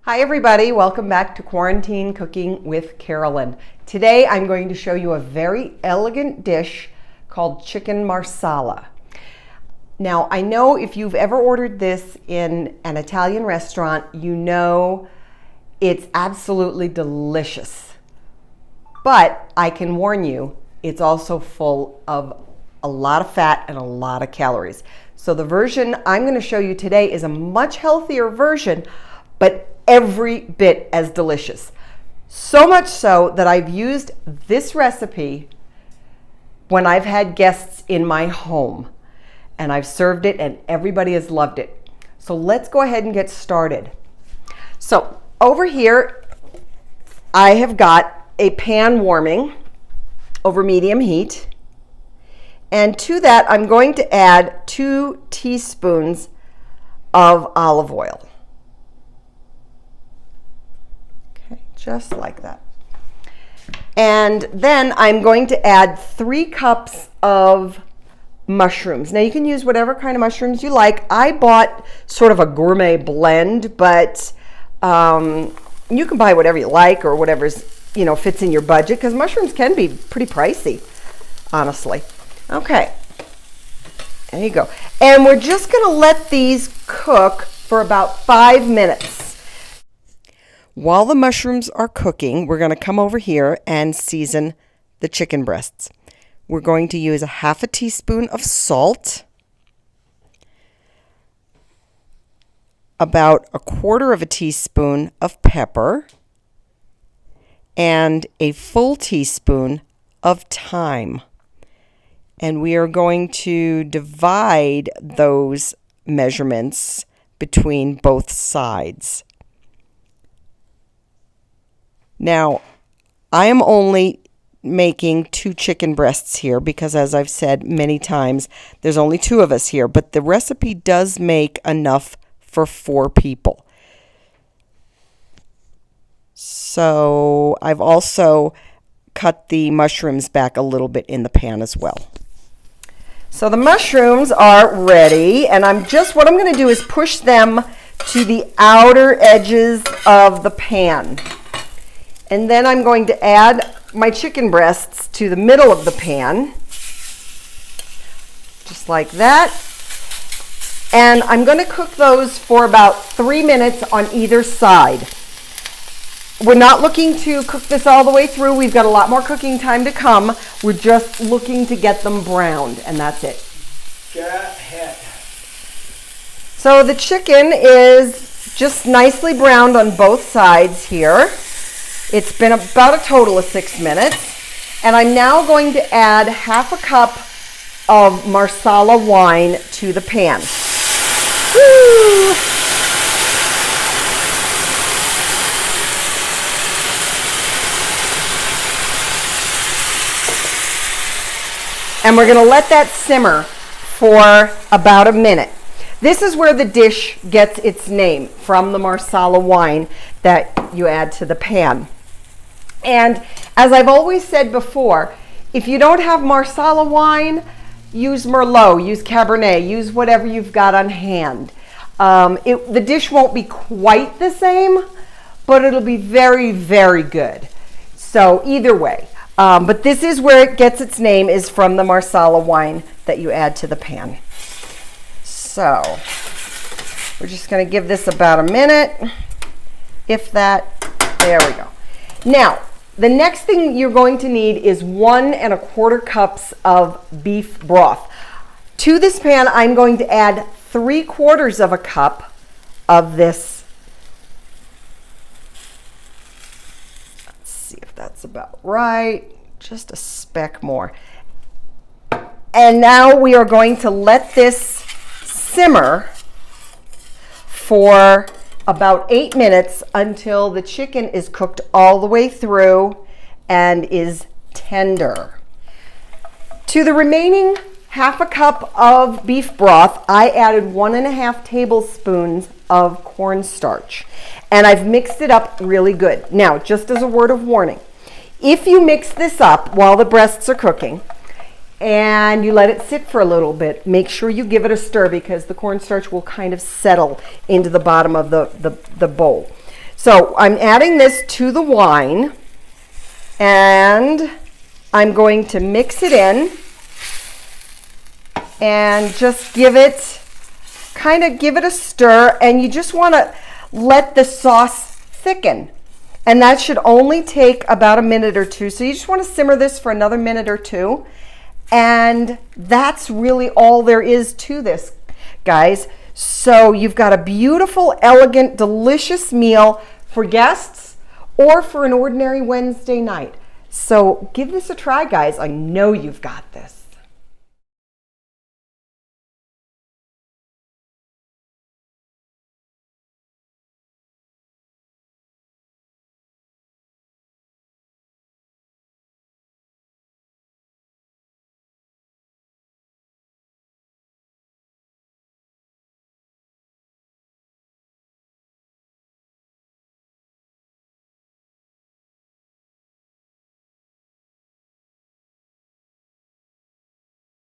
Hi everybody, welcome back to Quarantine Cooking with Carolyn. Today I'm going to show you a very elegant dish called chicken marsala. Now I know if you've ever ordered this in an Italian restaurant, you know it's absolutely delicious. But I can warn you, it's also full of a lot of fat and a lot of calories. So the version I'm going to show you today is a much healthier version, but every bit as delicious. So much so that I've used this recipe when I've had guests in my home, and I've served it and everybody has loved it. So let's go ahead and get started. So over here I have got a pan warming over medium heat, and to that I'm going to add 2 teaspoons of olive oil. Just like that. And then I'm going to add 3 cups of mushrooms. Now you can use whatever kind of mushrooms you like. I bought sort of a gourmet blend, but you can buy whatever you like or whatever's, fits in your budget, because mushrooms can be pretty pricey, honestly. Okay, there you go. And we're just going to let these cook for about 5 minutes. While the mushrooms are cooking, we're going to come over here and season the chicken breasts. We're going to use a half a teaspoon of salt, about a quarter of a teaspoon of pepper, and a full teaspoon of thyme. And we are going to divide those measurements between both sides. Now, I am only making 2 chicken breasts here because, as I've said many times, there's only 2 of us here, but the recipe does make enough for 4 people. So I've also cut the mushrooms back a little bit in the pan as well. So the mushrooms are ready, and what I'm going to do is push them to the outer edges of the pan. And then I'm going to add my chicken breasts to the middle of the pan, just like that. And I'm going to cook those for about 3 minutes on either side. We're not looking to cook this all the way through. We've got a lot more cooking time to come. We're just looking to get them browned, and that's it. Go ahead. So the chicken is just nicely browned on both sides here. It's been about a total of 6 minutes, and I'm now going to add half a cup of Marsala wine to the pan. Woo! And we're going to let that simmer for about a minute. This is where the dish gets its name, from the Marsala wine that you add to the pan. And as I've always said before, if you don't have Marsala wine, use Merlot, use Cabernet, use whatever you've got on hand. The dish won't be quite the same, but it'll be very, very good. So either way, but this is where it gets its name, is from the Marsala wine that you add to the pan. So we're just going to give this about a minute, if that. There we go. Now, the next thing you're going to need is 1 1/4 cups of beef broth. To this pan, I'm going to add 3/4 of a cup of this. Let's see if that's about right. Just a speck more. And now we are going to let this simmer for about 8 minutes until the chicken is cooked all the way through and is tender. To the remaining half a cup of beef broth, I added 1 1/2 tablespoons of cornstarch, and I've mixed it up really good. Now, just as a word of warning, if you mix this up while the breasts are cooking and you let it sit for a little bit, make sure you give it a stir, because the cornstarch will kind of settle into the bottom of the bowl. So I'm adding this to the wine, and I'm going to mix it in and just give it a stir, and you just want to let the sauce thicken. And that should only take about a minute or two. So you just want to simmer this for another minute or two. And that's really all there is to this, guys. So you've got a beautiful, elegant, delicious meal for guests or for an ordinary Wednesday night. So give this a try, guys. I know you've got this.